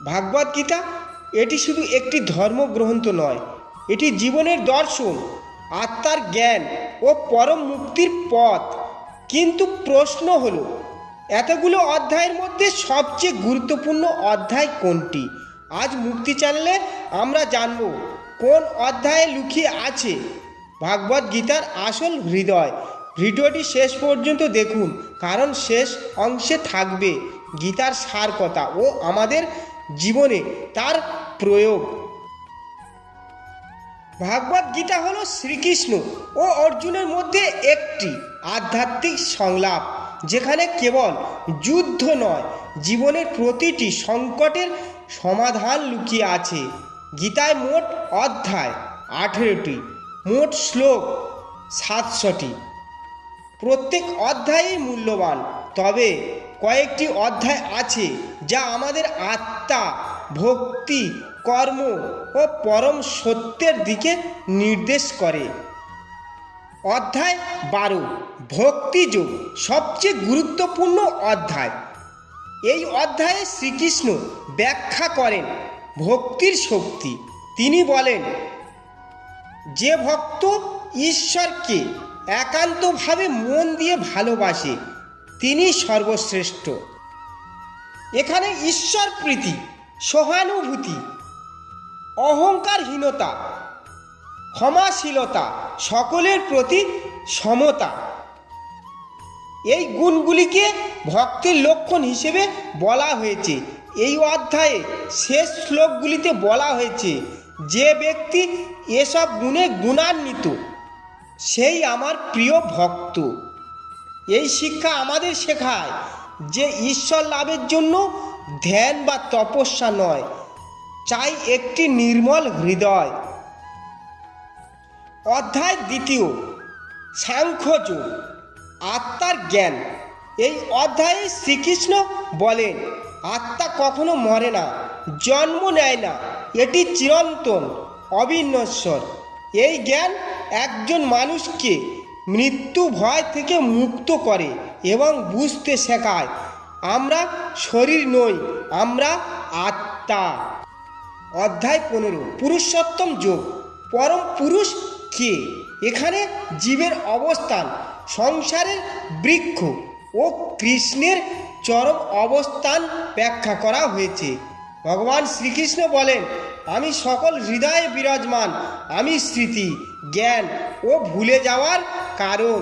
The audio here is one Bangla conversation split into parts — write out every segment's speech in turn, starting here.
ভাগবত গীতা এটি শুধু একটি ধর্মগ্রন্থ নয়, এটি জীবনের দর্শন, আত্মার জ্ঞান ও পরম মুক্তির পথ। কিন্তু প্রশ্ন হলো, এতগুলো অধ্যায়ের মধ্যে সবচেয়ে গুরুত্বপূর্ণ অধ্যায় কোনটি? আজ মুক্তি চ্যানেলে আমরা জানব কোন অধ্যায়ে লুকিয়ে আছে ভাগবত গীতার আসল হৃদয়। ভিডিওটি শেষ পর্যন্ত দেখুন, কারণ শেষ অংশে থাকবে গীতার সার কথা ও আমাদের জীবনে তার প্রয়োগ। ভাগবত গীতা হলো শ্রীকৃষ্ণ ও অর্জুনের মধ্যে একটি আধ্যাত্মিক সংলাপ, যেখানে কেবল যুদ্ধ নয়, জীবনের প্রতিটি সংকটের সমাধান লুকিয়ে আছে। গীতায় মোট অধ্যায় 18টি, মোট শ্লোক 700টি। প্রত্যেক অধ্যায়ই মূল্যবান, তবে কয়েকটি অধ্যায় আছে যা আমাদের আত্মা, ভক্তি, কর্ম ও পরম সত্যের দিকে নির্দেশ করে। অধ্যায় 12, ভক্তিযোগ, সবচেয়ে গুরুত্বপূর্ণ অধ্যায়। এই অধ্যায়ে শ্রীকৃষ্ণ ব্যাখ্যা করেন ভক্তির শক্তি। তিনি বলেন, যে ভক্ত ঈশ্বরকে একান্তভাবে মন দিয়ে ভালোবাসে তিনি সর্বশ্রেষ্ঠ। এখানে ঈশ্বর প্রীতি, সহানুভূতি, অহংকারহীনতা, ক্ষমাশীলতা, সকলের প্রতি সমতা, এই গুণগুলিকে ভক্তির লক্ষণ হিসেবে বলা হয়েছে। এই অধ্যায়ে শেষ শ্লোকগুলিতে বলা হয়েছে, যে ব্যক্তি এসব গুণে গুণান্বিত সেই আমার প্রিয় ভক্ত। এই শিক্ষা আমাদের শেখায় যে ঈশ্বর লাভের জন্য ধ্যান বা তপস্যা নয়, চাই একটি নির্মল হৃদয়। অধ্যায় 2, সাংখ্যযোগ, আত্মার জ্ঞান। এই অধ্যায়ে শ্রীকৃষ্ণ বলেন, আত্মা কখনো মরে না, জন্ম নেয় না, এটি চিরন্তন, অবিনশ্বর। এই জ্ঞান একজন মানুষকে মৃত্যু ভয় থেকে মুক্ত করে এবং বুঝতে শেখায় আমরা শরীর নই, আমরা আত্মা। অধ্যায় 15, পুরুষোত্তম যোগ, পরম পুরুষ কে? এখানে জীবের অবস্থান, সংসারের বৃক্ষ ও কৃষ্ণের চরম অবস্থান ব্যাখ্যা করা হয়েছে। ভগবান শ্রীকৃষ্ণ বলেন, আমি সকল হৃদয়ে বিরাজমান, আমি স্মৃতি, জ্ঞান ও ভুলে যাওয়ার কারণ।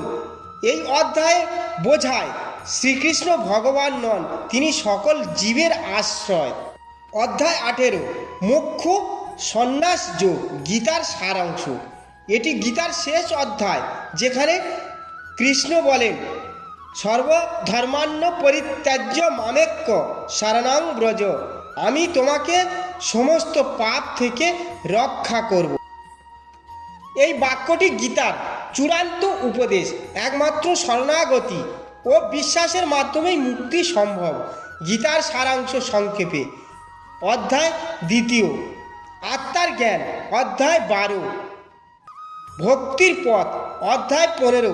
এই অধ্যায়ে বোঝায় শ্রীকৃষ্ণ ভগবান নন, তিনি সকল জীবের আশ্রয়। অধ্যায় 18, মোক্ষ সন্ন্যাস যোগ, গীতার সারাংশ। এটি গীতার শেষ অধ্যায়, যেখানে কৃষ্ণ বলেন, সর্বধর্মান্ন পরিত্যাজ্য মামেক্য শরণং ব্রজ, আমি তোমাকে সমস্ত পাপ থেকে রক্ষা করব। এই বাক্যটি গীতার চূড়ান্ত উপদেশ। একমাত্র শরণাগতি ও বিশ্বাসের মাধ্যমেই মুক্তি সম্ভব। গীতার সারাংশ সংক্ষেপে। অধ্যায় 2, আত্মার জ্ঞান, অধ্যায় 12, ভক্তির পথ, অধ্যায় 15,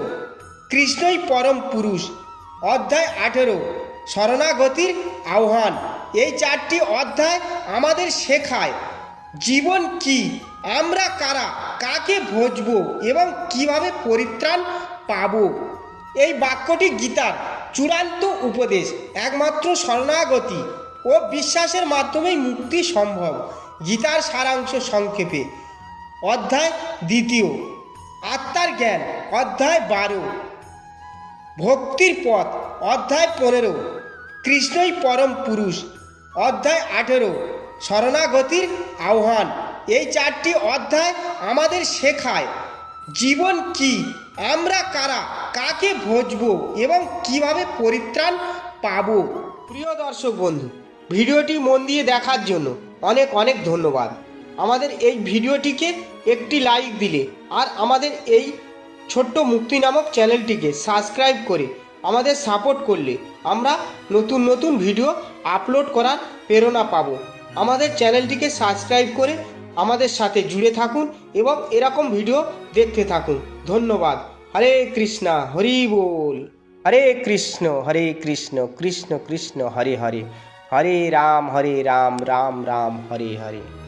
কৃষ্ণই পরম পুরুষ, অধ্যায় 18, শরণাগতির আহ্বান। এই 4টি অধ্যায় আমাদের শেখায় জীবন কি, আমরা কারা, কাকে ভজব এবং কিভাবে পরিত্রাণ পাব। এই বাক্যটি গীতার চূড়ান্ত উপদেশ। একমাত্র শরণাগতি ও বিশ্বাসের মাধ্যমেই মুক্তি সম্ভব। গীতার সারাংশ সংক্ষেপে। অধ্যায় 2, আত্মার জ্ঞান, অধ্যায় 12, ভক্তির পথ, অধ্যায় 15, কৃষ্ণই পরম পুরুষ, অধ্যায় 18, শরণাগতির আহ্বান। এই 4টি অধ্যায় আমাদের শেখায় জীবন কি, আমরা কারা, কাকে ভজব এবং কিভাবে পরিত্রাণ পাব। প্রিয় দর্শক বন্ধু, ভিডিওটি মন দিয়ে দেখার জন্য অনেক অনেক ধন্যবাদ। আমাদের এই ভিডিওটিকে একটি লাইক দিলে আর আমাদের এই ছোট্ট মুক্তি নামক চ্যানেলটিকে সাবস্ক্রাইব করে আমাদের সাপোর্ট করলে আমরা নতুন নতুন ভিডিও আপলোড করার প্রেরণা পাব। আমাদের চ্যানেলটিকে সাবস্ক্রাইব করে আমাদের সাথে জুড়ে থাকুন এবং এরকম ভিডিও দেখতে থাকুন। ধন্যবাদ। হরে কৃষ্ণ, হরি বল। হরে কৃষ্ণ কৃষ্ণ কৃষ্ণ হরে হরে, হরে রাম রাম রাম হরে হরে।